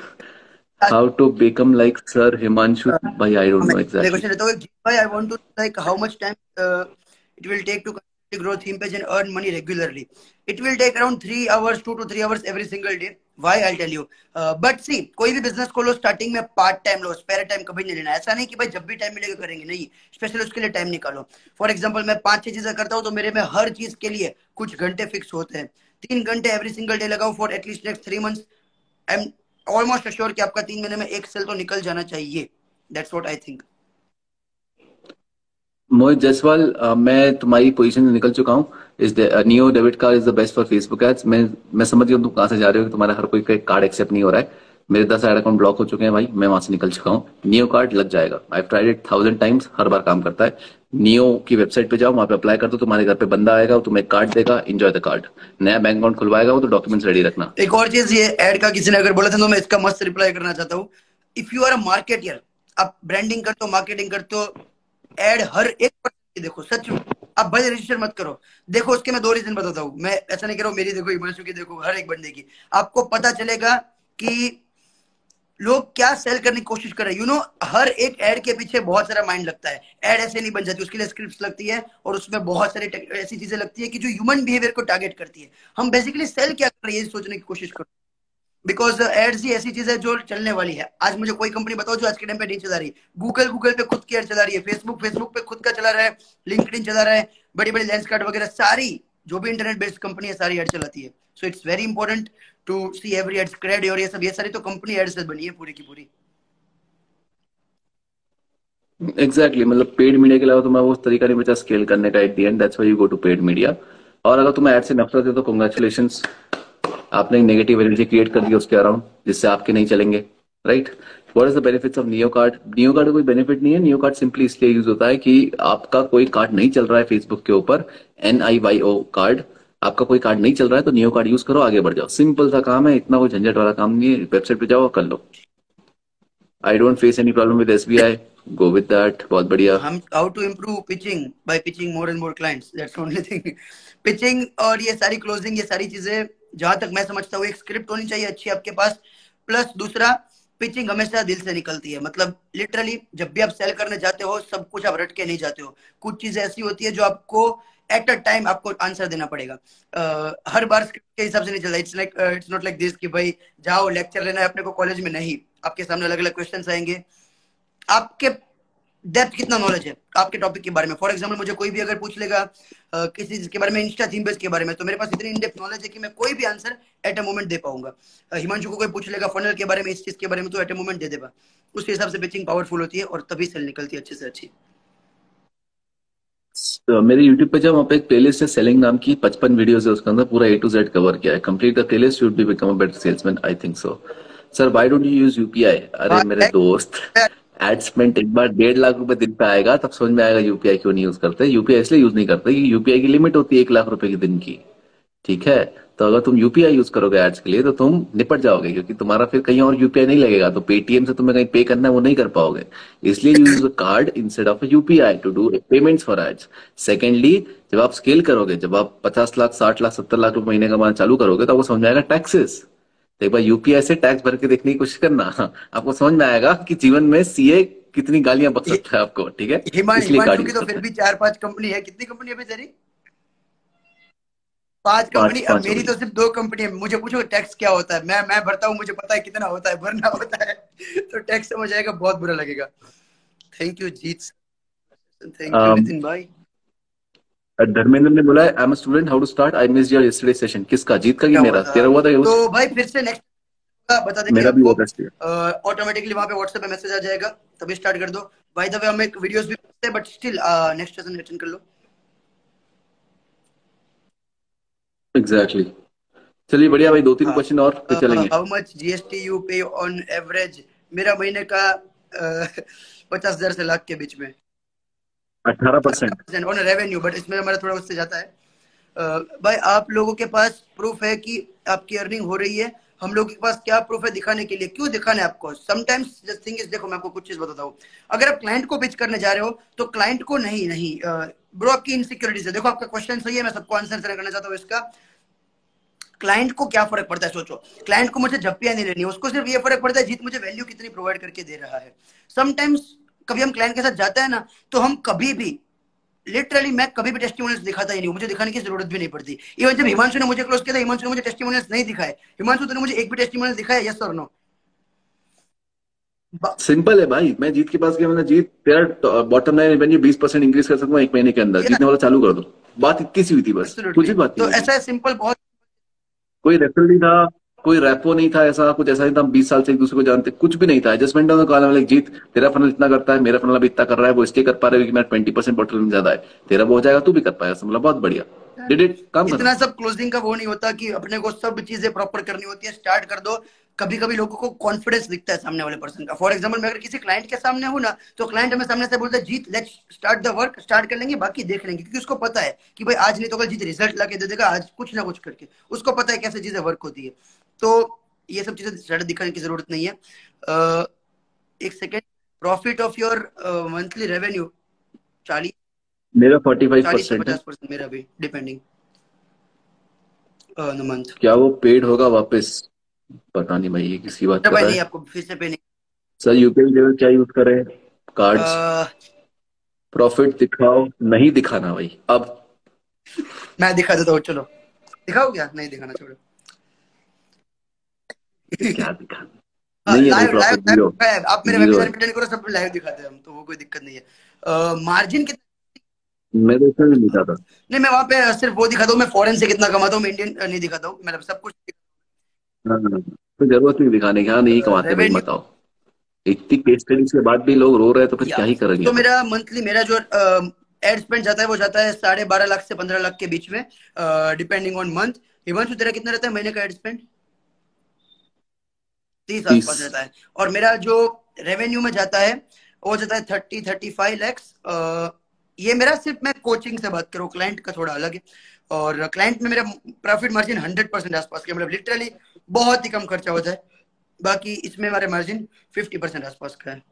How to become like sir Himanshu भाई, आई डोंट नो मैं एग्जैक्टली। क्वेश्चन लेता हूँ भाई, I want to like how much time it will take to continue grow theme page and earn money regularly. It will take around 3 hours, 2 to 3 hours every single day. Why? I'll tell you. But see, कोई भी business खोलो starting में part time लो, spare time कभी नहीं लेना। ऐसा नहीं कि भाई जब भी टाइम मिलेगा करेंगे, नहीं, स्पेशल उसके लिए टाइम निकालो। फॉर एग्जांपल मैं 5-6 चीजें करता हूँ तो मेरे में हर चीज के लिए कुछ घंटे फिक्स होते हैं। 3 घंटे एवरी सिंगल डे लगाओ for at least next 3 months. I am almost assure कि आपका 3 महीने में एक सेल तो निकल जाना चाहिए। That's what I think. Mohit Jaiswal, मैं तुम्हारी पोजीशन में निकल चुका हूँ। इस Neo debit card is the best for Facebook ads. मैं समझ गया तुम कहाँ से जा रहे हो कि तुम्हारा हर कोई का कार्ड एक्सेप्ट नहीं हो रहा है। मेरे 10 ऐड अकाउंट ब्लॉक हो चुके हैं भाई, मैं वहां से निकल चुका हूँ। नियो कार्ड लग जाएगा, आई ट्राइड इट 1000 टाइम्स, हर बार काम करता है। नियो की वेबसाइट पे जाओ, वहां पे अप्लाई कर दो, तुम्हारे घर पे बंदा आएगा, तुम्हें एक कार्ड देगा, एंजॉय द कार्ड। नया बैंक अकाउंट खुलवाएगा वो, तो डॉक्यूमेंट्स रेडी रखना। एक और चीज, ये ऐड का किसी ने अगर बोला था तो मैं इसका मस्त रिप्लाई करना चाहता हूँ। If you are a marketer, आप ब्रांडिंग करते हो, मार्केटिंग करते हो, ऐड हर एक पर्सन की देखो, सच में। आप भले रजिस्टर मत करो, देखो उसके मैं 2 रीजन बताता हूँ। मैं ऐसा नहीं कह रहा हूँ मेरी देखो, हिमांशु की देखो, हर एक बंदे की। आपको पता चलेगा कि लोग क्या सेल करने की कोशिश कर रहे हैं। हर एक ऐड के पीछे बहुत सारा माइंड लगता है। ऐड ऐसे नहीं बन जाती, उसके लिए स्क्रिप्ट्स लगती है और उसमें बहुत सारी ऐसी चीजें लगती है कि जो ह्यूमन बिहेवियर को टारगेट करती है। हम बेसिकली सेल क्या कर रहे हैं ये सोचने की कोशिश करो, बिकॉज एड्स ही ऐसी चीज है जो चलने वाली है। आज मुझे कोई कंपनी बताओ जो आज के टाइम पे नहीं चला रही। गूगल पे खुद की एड चला रही है, फेसबुक पे खुद का चला रहा है, लिंक्डइन चला रहा है, बड़ी बड़ी लेंस कार्ड वगैरह सारी जो भी इंटरनेट बेस्ड कंपनी है सारी एड चलाती है। So it's very important to see every ads cred, और ये सारी तो कंपनी एड से बनी है पूरी की पूरी। एग्जैक्टली मतलब पेड मीडिया के अलावा तुम्हें वो तरीका नहीं बचा स्केल करने का at the end, that's why you go to paid media. और अगर तुम्हें एड से नफरत है तो कॉन्ग्रेचुलेशन, आपने एक नेगेटिव एनर्जी क्रिएट कर दी उसके अराउंड, जिससे आपके नहीं चलेंगे, right. What is the benefits of neo card? Neo card का कोई बेनिफिट नहीं है। नियो कार्ड सिंपली इसलिए यूज होता है कि आपका कोई कार्ड नहीं चल रहा है फेसबुक के ऊपर, NIYO कार्ड, आपका कोई कार्ड नहीं चल रहा है तो नियो कार्ड यूज करो, आगे बढ़ जाओ। सिंपल सा काम है, इतना कोई झंझट वाला काम नहीं है। वेबसाइट पे जाओ, कर लो। I don't face any problem with SBI, go with that, बहुत बढ़िया। हम how to improve pitching by pitching more and more clients, that's only thing. Pitching और ये सारी क्लोजिंग, ये सारी चीजें जहां तक मैं समझता हूँ एक स्क्रिप्ट होनी चाहिए अच्छी आपके पास। प्लस दूसरा, पिचिंग हमेशा दिल से निकलती है। मतलब लिटरली जब भी आप सेल करने जाते हो सब कुछ आप रट के नहीं जाते हो। कुछ चीजें ऐसी होती है जो आपको एट अ टाइम आपको आंसर देना पड़ेगा। हर बार स्क्रिप्ट के हिसाब से नहीं चलता। इट्स नॉट लाइक दिस कि भाई जाओ लेक्चर लेना है अपने को कॉलेज में, नहीं। आपके सामने अलग अलग क्वेश्चन आएंगे, आपके डेप्थ कितना नॉलेज है आपके टॉपिक के बारे में। फॉर एग्जांपल मुझे कोई भी अगर पूछ लेगा किसी चीज के बारे में, इंस्टा थीम बेस के बारे में, तो मेरे पास इतनी इन डेप्थ नॉलेज है कि मैं कोई भी आंसर एट अ मोमेंट दे पाऊंगा। हिमांशु को कोई पूछ लेगा फनल के बारे में, इस चीज के बारे में, तो एट अ मोमेंट दे देगा। उस हिसाब से पिचिंग पावरफुल होती है और तभी सेल निकलती है अच्छे से अच्छी। तो मेरे YouTube पे जब वहाँ पे एक प्लेलिस्ट है सेलिंग नाम की, 55 वीडियोस है, उसके अंदर पूरा A to Z कवर किया है। Complete the playlist, you would be become a better salesman, I think so. Sir why don't you use UPI? अरे मेरे दोस्त, एड स्पेंड एक बार 1.5 लाख रुपए दिन पे आएगा तब समझ में आएगा UPI क्यों नहीं यूज करते। UPI इसलिए यूज नहीं करते कि UPI की लिमिट होती है 1 लाख रुपए की दिन की, ठीक है। तो अगर तुम UPI यूज करोगे एड्स के लिए तो तुम निपट जाओगे, क्योंकि तुम्हारा फिर कहीं और UPI नहीं लगेगा, तो पेटीएम से तुम्हें कहीं पे करना है वो नहीं कर पाओगे। इसलिए use a card instead of UPI to do payments for ads. Secondly, जब आप स्केल करोगे, जब आप 50 लाख, 60 लाख, 70 लाख रुपए महीने कमाना चालू करोगे, तो आपको समझ में आएगा टैक्सेस। तो एक बार UPI से टैक्स भर के देखने की कोशिश करना, आपको समझ में आएगा कि जीवन में CA कितनी गालियां बक सकता है आपको, ठीक है। इसलिए कार्ड हिमांशु की यूज तो फिर करता है। भी 4-5 कंपनी है। कितनी कंपनी है अभी तेरी? 5 कंपनी। पांच अब पांच हो मेरी गई। तो सिर्फ 2 कंपनी है। मुझे पूछो टैक्स क्या होता है, मैं भरता हूँ, मुझे पता है कितना होता है, भरना होता है। तो टैक्स समझ आएगा, बहुत बुरा लगेगा। Thank you Jeet, thank you Nitin भाई। धर्मेंद्र ने बोला है, I am student, how to start, I miss your yesterday session. किसका? जीत का कि क्या हुआ मेरा? था? तेरा हुआ था तो यूज? भाई फिर से नेक्स्ट बता देंगे मेरा भी आपको। हुआ था इसलिए। ऑटोमेटिकली वहां पे व्हाट्सएप पे मैसेज आ जाएगा, तभी स्टार्ट कर दो। बाय द वे हम एक वीडियोस भी करते हैं, but still next session attend कर लो। Exactly exactly. चलिए बढ़िया भाई, 2-3 हाँ। क्वेश्चन और फिर चलेंगे। हाउ मच GST यू पे ऑन एवरेज? मेरा महीने का 50,000 से लाख के बीच में। 18%। 18% ऑन रेवेन्यू, बट इसमें हमारा थोड़ा उससे जाता है। भाई आप लोगों के पास प्रूफ है कि आपकी अर्निंग हो रही है, हम लोगों के पास क्या प्रूफ है दिखाने के लिए? क्यों दिखाना है आपको? समटाइम्स जस्ट थिंग इज, देखो मैं आपको कुछ चीज बताता हूँ। अगर आप क्लाइंट को पिच करने जा रहे हो तो क्लाइंट को नहीं नहीं ब्रो आपकी इनसिक्योरिटीज है। देखो आपका क्वेश्चन सही है, मैं सबको आंसर करना चाहता हूँ इसका। क्लाइंट को क्या फर्क पड़ता है? सोचो, क्लाइंट को मुझे झप्पियां नहीं लेनी, उसको सिर्फ ये फर्क पड़ता है जीत मुझे वैल्यू कितनी प्रोवाइड करके दे रहा है। समटाइम्स कभी हम क्लाइंट के साथ जाते हैं ना, तो हम कभी भी लिटरली मैं कभी भी टेस्टिमोनियल्स दिखाता ही नहीं हूं, मुझे दिखाने की जरूरत भी नहीं पड़ती। इवन जब हिमांशु ने मुझे क्लोज किया था, हिमांशु ने मुझे टेस्टिमोनियल्स नहीं दिखाए। हिमांशु तूने मुझे एक भी टेस्टिमोनियल दिखाया? यस और नो? सिंपल है भाई, मैं जीत के पास गया, मैंने जीत तेरा बॉटम लाइन रेवेन्यू 20% इंक्रीज कर सकता हूँ 1 महीने के अंदर, जीतने वाला चालू कर दो। बात इतनी सी हुई थी बस, कुछ एब्सोल्युटली। भी बात नहीं तो हुई थी। ऐसा है, सिंपल बहुत। कोई रेफरल नहीं था, कोई रेपो नहीं था, ऐसा कुछ ऐसा नहीं था हम 20 साल से एक दूसरे को जानते, कुछ भी नहीं था। एडजस्टमेंट ऑन कॉल वाले, जीत तेरा फनल इतना करता है, मेरा फनल अभी इतना कर रहा है, वो इसलिए कर पा रहे हो कि मेरा 20% बॉटल में ज्यादा है, तेरा वो हो जाएगा, तू भी कर पाएगा, मतलब बहुत बढ़िया। डिड इट, काम खत्म। इतना सब क्लोजिंग का वो नहीं होता कि अपने को सब चीजें प्रॉपर करनी होती है, स्टार्ट कर दो। कभी कभी लोगों को कॉन्फिडेंस दिखता है सामने वाले पर्सन का। फॉर एग्जांपल मैं अगर किसी क्लाइंट के सामने हूं ना, तो क्लाइंट हमें सामने से बोलता है Jeet let's start the work, start कर लेंगे बाकी देख लेंगे, क्योंकि उसको पता है कि भाई आज नहीं तो कल जीत रिजल्ट लाके दे देगा, आज कुछ ना कुछ करके। उसको पता है कैसे चीजें वर्क होती है। तो ये सब चीजें ज्यादा दिखाने की जरूरत नहीं है। एक second. Profit of your monthly revenue 40, मेरा 45% 40 से है। 50% मेरा भी, डिपेंडिंग द मंथ। क्या वो पेड होगा वापस? पता नहीं भाई, ये किसकी बात कर भाई रहा नहीं, है। आपको फिर से पे नहीं। सर यूपीआई लेवल क्या यूज करें? कार्ड्स। अह, प्रॉफिट दिखाओ, नहीं दिखाना भाई अब। मैं दिखा देता हूँ, चलो। दिखाओ क्या? नहीं दिखाना, छोड़ो। क्या दिखाना? नहीं है भाई, live live profit zero. Live आप मेरे जीरो वेबिनार है। अटेंड करो, सब लाइव दिखाते हैं हम, तो वो कोई दिक्कत नहीं है। मार्जिन कितना? मैं तो इसमें भी नहीं था। नहीं, मैं वहां पे सिर्फ वो दिखाता हूँ, मैं फॉरेन से कितना कमाता हूँ, मैं इंडियन नहीं दिखाता हूँ, मतलब सब कुछ। हाँ, तो जरूरत नहीं दिखाने की, हाँ नहीं कमाते भाई रेवेन्यू, बताओ। इतनी केस स्टडीज के बाद भी लोग रो रहे हैं, तो फिर या क्या ही करेंगे तो अपन। मेरा मंथली, मेरा जो एड स्पेंड जाता है वो जाता है 12.5 लाख से 15 लाख के बीच में, डिपेंडिंग ऑन मंथ। हिमांशु तेरा कितना रहता है महीने का एड स्पेंड? 30 30। आसपास रहता है। और मेरा जो रेवेन्यू में जाता है वो जाता है 30-35 लैक्स। ये मेरा सिर्फ, मैं कोचिंग से बात करूँ, क्लाइंट का थोड़ा अलग है। और क्लाइंट में मेरा प्रॉफिट मार्जिन 100% आसपास के, मतलब लिटरली बहुत ही कम खर्चा होता है। बाकी इसमें हमारे मार्जिन 50% आसपास का है।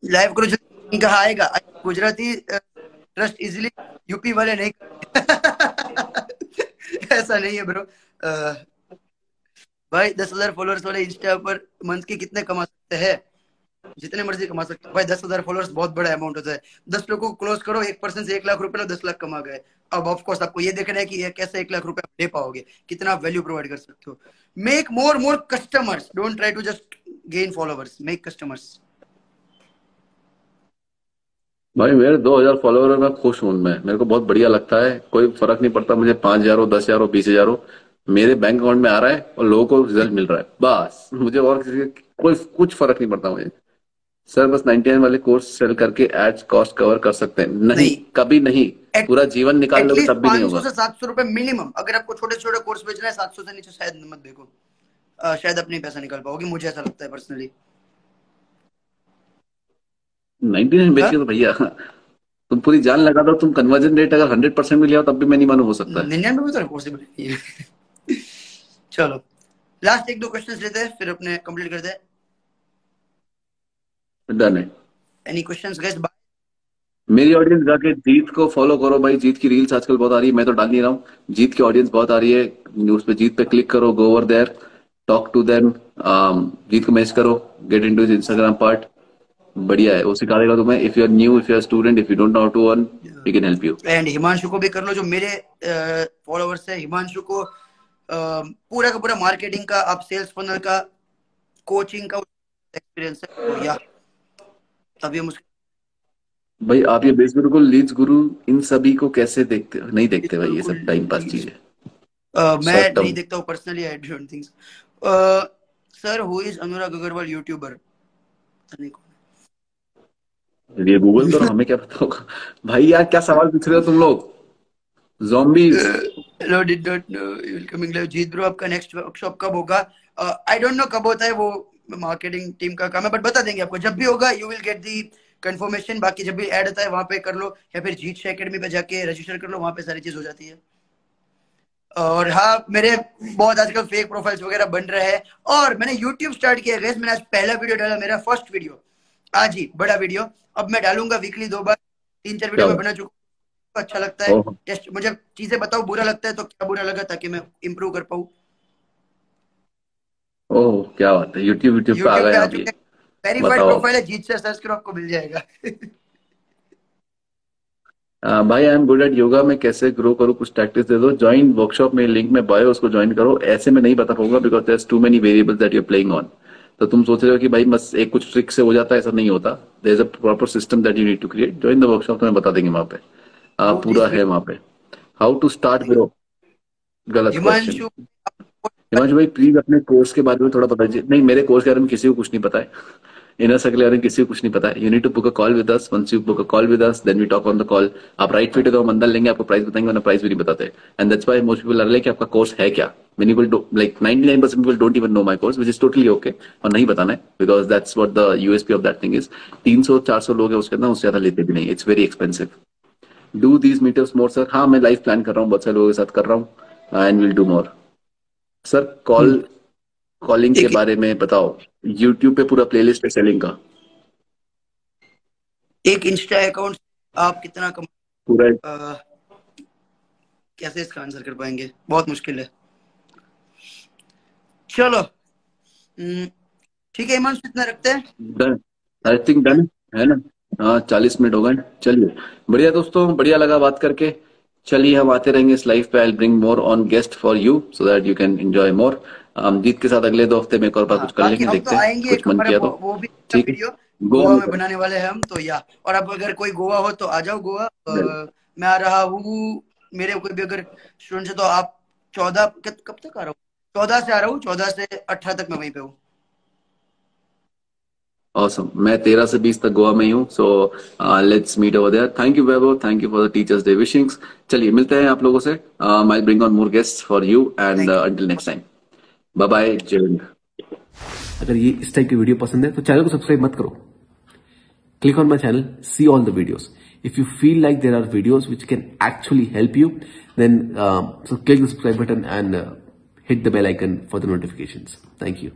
लाइव करो जो कहा आएगा। गुजराती ट्रस्ट इजिली, यूपी वाले नहीं। ऐसा नहीं है ब्रो। भाई 10,000 फॉलोअर्स वाले इंस्टा पर मंथ के कितने कमा सकते हैं? जितने मर्जी कमा सकते हो भाई, 10,000 फॉलोअर्स बहुत बड़ा अमाउंट होता है। 10 लोगों को क्लोज करो, 1% से 1 लाख रुपए लो, 10 लाख कमा गए। अब ऑफ कोर्स आपको ये देखना है कि ये कैसे 1 लाख रुपए दे पाओगे, कितना वैल्यू प्रोवाइड कर सकते हो। Make more customers, don't try to just gain followers, make customers. भाई मेरे 2,000 फॉलोवर है, मैं खुश हूं, मैं मेरे को बहुत बढ़िया लगता है, कोई फर्क नहीं पड़ता मुझे 5,000 हो, 10,000 हो, 20,000 हो। मेरे बैंक अकाउंट में आ रहा है और लोगों को रिजल्ट मिल रहा है, बस मुझे और किसी कोई कुछ फर्क नहीं पड़ता मुझे। सर बस 99 वाले कोर्स सेल करके एड्स कॉस्ट कवर कर सकते हैं? नहीं, नहीं, कभी नहीं। पूरा जीवन निकाल लोगे एटलीस्ट तब भी नहीं 500 होगा। से 700 रुपए मिनिमम। अगर आपको छोटे छोटे कोर्स बेचना है, 700 से नीचे शायद मत देखो। शायद अपने पैसा निकाल पाओगे, मुझे ऐसा लगता है पर्सनली। 99 बेच हाँ, के तो भैया तुम पूरी जान लगा दो, तुम कन्वर्जन रेट अगर 100% भी लिया तब भी मैं नहीं मानू, हो सकता है। 99 में तो पॉसिबल नहीं है। चलो, लास्ट एक दो क्वेश्चंस लेते हैं, फिर अपने कंप्लीट करते हैं। डन है। Any questions guys? मेरी ऑडियंस जाके जीत को फॉलो करो भाई, जीत की रील्स आजकल बहुत आ रही है, मैं तो डाल नहीं रहा हूँ, जीत की ऑडियंस बहुत आ रही है। न्यूज पे जीत पे क्लिक करो, go over there, talk to them. Jeet को मैसेज करो, गेट इनटू इंस्टाग्राम पार्ट, बढ़िया है, वो सिखा देगा तुम्हें। If you are new, if you are student, if you don't know how to earn, we can help you. एंड हिमांशु को भी कर लो, जो मेरे फॉलोअर्स है। हिमांशु को पूरा का पूरा मार्केटिंग का, आप सेल्स फनल का, कोचिंग का एक्सपीरियंस है, तो या तभी हम उसके भाई आप ये बेस गुरु, लीड्स गुरु, इन सभी को कैसे देखते हो? नहीं देखते भाई, ये बिल्कुल। सब टाइम पास चीज है, मैं शॉर्ट नहीं टर्म। देखता हूँ personally, I don't think. Sir who is Anurag Agrawal YouTuber? नहीं। ये गूगल करो, हमें क्या पता होगा। भाई यार क्या सवाल पूछ रहे हो तुम लोग, zombies। No, did not know you will coming live. Jeet bro, आपका नेक्स्ट वर्कशॉप कब होगा? आई डोंट नो कब होता है, वो मार्केटिंग टीम का काम है, बट बता देंगे आपको जब भी होगा। You will get the confirmation, बाकी जब भी ऐड आता है वहां पे कर लो, या फिर जीत एकेडमी पे जाके रजिस्टर कर लो, वहां पे सारी चीज हो जाती है। और हाँ, मेरे बहुत आजकल फेक प्रोफाइल्स वगैरह बन रहे हैं, और मैंने यूट्यूब स्टार्ट किया है। मैंने आज पहला वीडियो डाला, मेरा फर्स्ट वीडियो आज ही, बड़ा वीडियो। अब मैं डालूंगा वीकली 2 बार, 3-4 वीडियो क्या मैं बात। बना चुका हूं। अच्छा लगता है ओह। टेस्ट, मुझे चीजें बताओ, बुरा लगता है तो क्या बुरा लगा, ताकि मैं इम्प्रूव कर पाऊँ। ओह क्या बात है, यूट्यूब यूट्यूब पे आ यूट्यूब गए पे आ आप ये। चुके हैं, वेरीफाइड बताओ। प्रोफाइल है, जीत से सर्च करो, आपको मिल जाएगा। भाई I am good at yoga, मैं कैसे ग्रो करूँ, कुछ प्रैक्टिस दे दो। ज्वाइन वर्कशॉप में, लिंक में बायो, उसको ज्वाइन करो। ऐसे में नहीं बता पाऊंगा because there too many variables that you playing on. तो तुम सोच रहे हो कि भाई बस एक कुछ ट्रिक से हो जाता है, ऐसा नहीं होता। There is a proper system that you need to create. Join the workshop, तुम्हें बता देंगे वहां पे। प्लीज पूरा है वहां पे। How to start grow. गलत क्वेश्चन। हिमांशु। हिमांशु भाई प्लीज अपने कोर्स के बारे में थोड़ा बताइए। नहीं, मेरे कोर्स के बारे में किसी को कुछ नहीं पता है। इनर सर्कल के बारे में किसी को कुछ नहीं पता है। You need to book a call with us. Once you book a call with us, then we talk on the call. आप राइट फिट है तो हम अंदर लेंगे, आपको प्राइस बताएंगे, वरना प्राइस भी नहीं बताते। And that's why most people are like आपका कोर्स है क्या। Many people like 99% people don't even know my course, which is totally okay. और नहीं बताना है because that's what the USP of that thing is. 300-400 लोग हैं उसके अंदर, उससे ज्यादा लेते भी नहीं। It's very expensive. Do these meetups more sir. हाँ, मैं लाइव प्लान कर रहा हूँ, बहुत सारे लोगों के साथ कर रहा हूँ, and will do more. Sir call, calling के एक बारे में बताओ। यूट्यूब पे पूरा प्लेलिस्ट है सेलिंग का। एक इंस्टा अकाउंट आप कितना कम, पूरा। अ, कैसे इसका आंसर कर पाएंगे, बहुत मुश्किल है। चलो, ठीक है हिमांशु, इतना रखते हैं। डन। आई थिंक डन है ना। हाँ, 40 मिनट हो गए। चलिए, बढ़िया दोस्तों, बढ़िया लगा बात करके। चलिए हम आते रहेंगे इस लाइफ पे। I bring more on guest for you so that you can enjoy more. Jeet के साथ अगले 2 हफ्ते में एक और बार हाँ, कुछ कर बाकी लेंगे, हम तो देखते हैं आएंगे, कुछ एक मन हमारा किया तो। वो भी ठीक है। वीडियो गोवा गोवा में में करो। बनाने वाले हैं हम तो, या और अब अगर कोई गोवा हो तो आ जाओ गोवा। मैं आ रहा हूँ, मेरे कोई भी अगर स्टूडेंट है तो आप 14, कब तक आ रहा हूँ, 14 से आ रहा हूँ, 14 से 18 तक मैं वहीं पे हूँ। ऑसम। मैं 13 से 20 तक गोवा में ही हूँ, so let's meet over there. Thank you Vaibhav, thank you for the teachers day wishings. चलिए मिलते हैं आप लोगों से। I bring on more guest for you, and thank until next time, bye bye, Jai Hind. अगर ये इस टाइप की वीडियो पसंद है तो चैनल को सब्सक्राइब मत करो। Click on my channel, see all the videos. If you feel like there are videos which can actually help you, then so click the subscribe button and hit the bell icon for the notifications. Thank you.